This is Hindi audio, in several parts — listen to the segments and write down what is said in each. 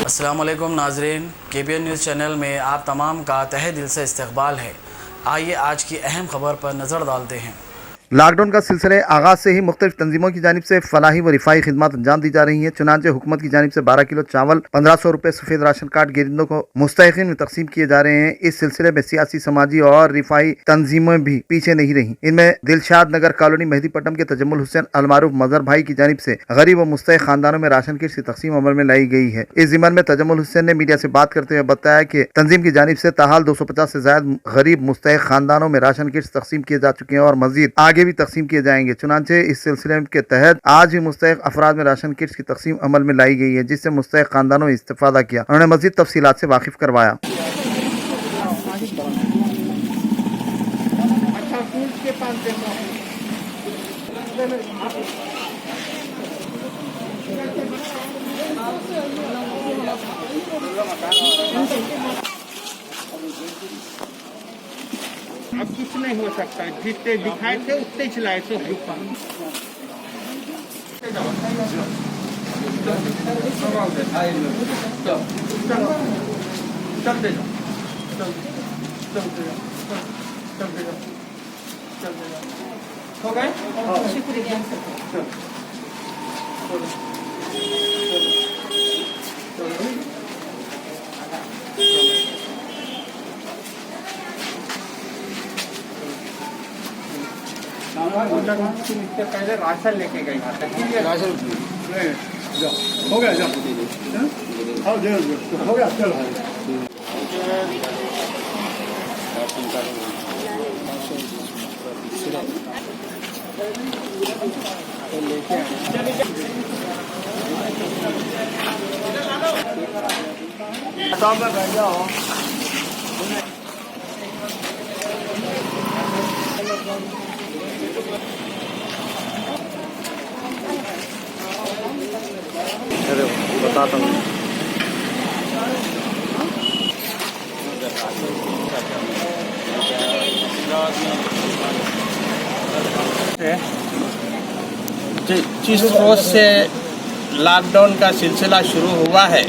अस्सलाम वालेकुम नाज़रीन, KBN न्यूज़ चैनल में आप तमाम का तहे दिल से इस्तकबाल है। आइए आज की अहम खबर पर नज़र डालते हैं। लॉकडाउन का सिलसिले आगाज़ से ही मुख्तलिफ तंजीमों की जानिब से फलाही व रिफाई खिदमत अंजाम दी जा रही हैं। चुनांचे हुकूमत की जानिब से 12 किलो चावल, 1500 रुपये सफ़ेद राशन कार्ड गिरिंदों को मुस्तहिकीन में तकसीम किए जा रहे हैं। इस सिलसिले में सियासी, समाजी और रिफाई तंजीमें भी पीछे नहीं रही। इनमें दिलशाद नगर कॉलोनी मेहदीपट्टनम के तजम्मुल हुसैन अलमारूफ मजहर भाई की जानिब से गरीब व मुस्तहिक खानदानों में राशन किट्स की तकसीम अमल में लाई गई है। इस जिम्मन में तजम्मुल हुसैन ने मीडिया से बात करते हुए बताया कि तंजीम की जानिब से ताहाल 250 से ज्यादा गरीब मुस्तहिक खानदानों में राशन किट्स तकसीम किए जा चुके हैं और मजीद आगे भी तकसीम किए जाएंगे। चुनांचे इस सिलसिले के तहत आज भी मुस्तहिक अफराद में राशन किट्स की तकसीम अमल में लाई गई है, जिससे मुस्तहिक खानदानों ने इस्तेफादा किया। उन्होंने मजीद तफसीलात से वाकिफ करवाया। अब कुछ नहीं हो सकता, जितने दिखाए थे उतने चलाए थे। हो गए इससे पहले राशन लेके गई राशन हो गया हो गया चलो में बैठ जाओ। अरे बताता हूँ। जिस रोज से लॉकडाउन का सिलसिला शुरू हुआ है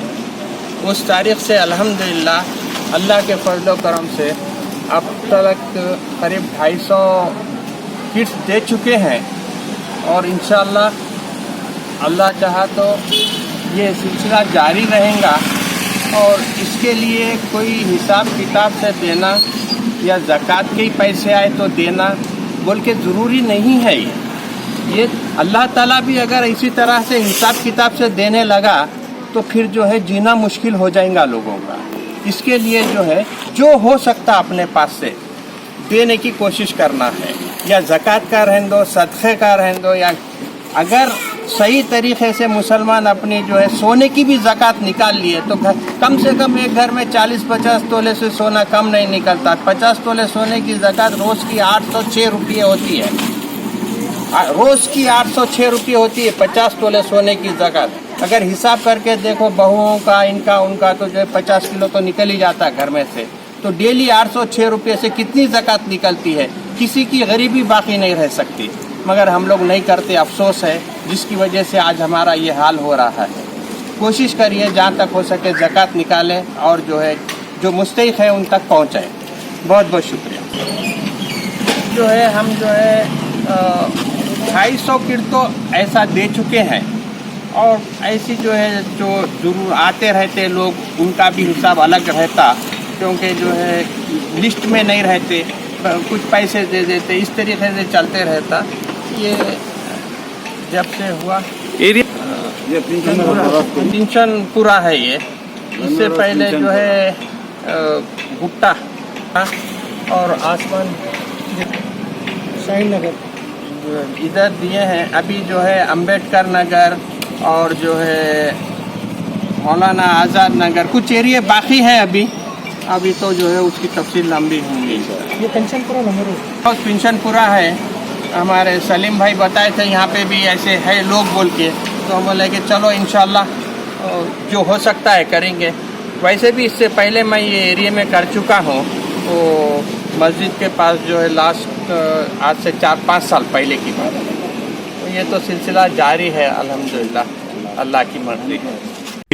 उस तारीख से अल्हम्दुलिल्लाह अल्लाह के फजल करम से अब तक करीब 250 किट्स दे चुके हैं और इंशाअल्लाह अल्लाह चाहा तो ये सिलसिला जारी रहेगा। और इसके लिए कोई हिसाब किताब से देना या ज़कात के ही पैसे आए तो देना बोल के ज़रूरी नहीं है। ये अल्लाह ताला भी अगर इसी तरह से हिसाब किताब से देने लगा तो फिर जो है जीना मुश्किल हो जाएगा लोगों का। इसके लिए जो है जो हो सकता अपने पास से देने की कोशिश करना है, या ज़कात का रहने दो, सदक़े का रहने दो, या अगर सही तरीक़े से मुसलमान अपनी जो है सोने की भी ज़कात निकाल लिए तो कम से कम एक घर में 40-50 तोले से सोना कम नहीं निकलता। 50 तोले सोने की ज़कात रोज़ की 806 रुपये होती है। रोज़ की 806 रुपये होती है 50 तोले सोने की ज़कात। अगर हिसाब करके देखो बहुओं का इनका उनका तो जो है 50 किलो तो निकल ही जाता है घर में से। तो डेली 806 रुपये से कितनी ज़कात निकलती है? किसी की गरीबी बाकी नहीं रह सकती, मगर हम लोग नहीं करते। अफसोस है जिसकी वजह से आज हमारा ये हाल हो रहा है। कोशिश करिए जहाँ तक हो सके ज़कात निकालें और जो है जो मुस्तहिक है उन तक पहुँचाएँ। बहुत बहुत शुक्रिया। जो है हम जो है 250 किट तो ऐसा दे चुके हैं और ऐसी जो है जो जरूर आते रहते लोग उनका भी हिसाब अलग रहता, क्योंकि जो है लिस्ट में नहीं रहते, कुछ पैसे दे देते, इस तरीके से चलते रहता। ये जब से हुआ ये पेंशन पूरा है। ये इससे पहले जो है भुट्टा और आसमान शाहीन नगर इधर दिए हैं। अभी जो है अंबेडकर नगर और जो है मौलाना आज़ाद नगर कुछ एरिया बाकी हैं अभी तो जो है उसकी तफसील लंबी होंगी। ये पेंशन पूरा नंबर और पेंशन पूरा है। हमारे सलीम भाई बताए थे यहाँ पे भी ऐसे है लोग बोल के, तो हम बोले कि चलो इंशाल्लाह जो हो सकता है करेंगे। वैसे भी इससे पहले मैं ये एरिया में कर चुका हूँ, तो मस्जिद के पास जो है लास्ट आज से 4-5 साल पहले की बात है। ये तो सिलसिला जारी है अल्हम्दुलिल्लाह, अल्लाह की मर्जी है।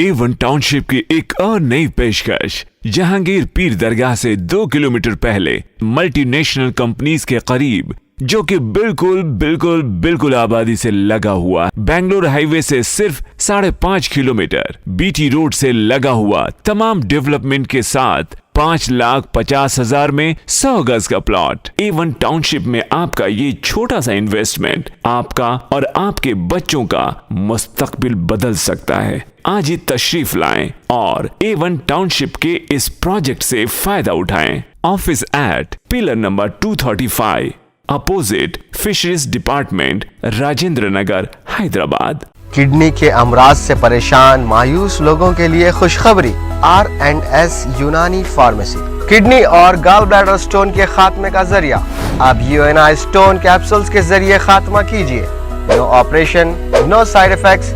A1 टाउनशिप की एक और नई पेशकश। जहांगीर पीर दरगाह से 2 किलोमीटर पहले मल्टीनेशनल कंपनीज के करीब, जो कि बिल्कुल आबादी से लगा हुआ, बेंगलोर हाईवे से सिर्फ 5.5 किलोमीटर, बीटी रोड से लगा हुआ, तमाम डेवलपमेंट के साथ 5,50,000 में 100 गज का प्लॉट। A1 टाउनशिप में आपका ये छोटा सा इन्वेस्टमेंट आपका और आपके बच्चों का मुस्तकबिल बदल सकता है। आज ही तशरीफ लाएं और A1 टाउनशिप के इस प्रोजेक्ट से फायदा उठाएं। Office at pillar number 235, opposite fisheries department, Rajendra Nagar, Hyderabad. Kidney के अमराज से परेशान मायूस लोगों के लिए खुशखबरी, R&S यूनानी फार्मेसी किडनी और गॉल ब्लैडर स्टोन के खात्मे का जरिया। अब UNI स्टोन कैप्सूल्स के जरिए खात्मा कीजिए। No operation, no side effects,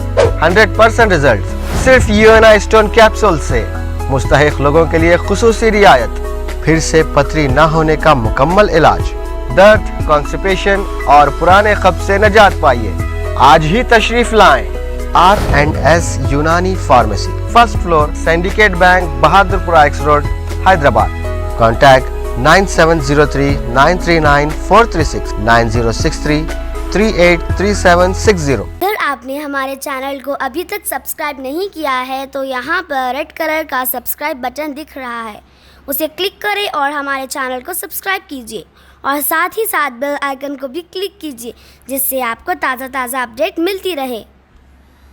100% result. सिर्फ UNI स्टोन कैप्सूल से मुस्तहिक लोगों के लिए खुसूसी रियायत। फिर से पथरी न होने का मुकम्मल इलाज, दर्द, कॉन्स्टिपेशन और पुराने कब्ज से निजात पाइए। आज ही तशरीफ लाएं। R&S यूनानी pharmacy, first floor, syndicate bank, Bahadurpura x road, Hyderabad. Contact 9703 939 436 9063 383760। अगर आपने हमारे चैनल को अभी तक सब्सक्राइब नहीं किया है तो यहाँ पर रेड कलर का सब्सक्राइब बटन दिख रहा है, उसे क्लिक करें और हमारे चैनल को सब्सक्राइब कीजिए और साथ ही साथ बेल आइकन को भी क्लिक कीजिए, जिससे आपको ताज़ा अपडेट मिलती रहे।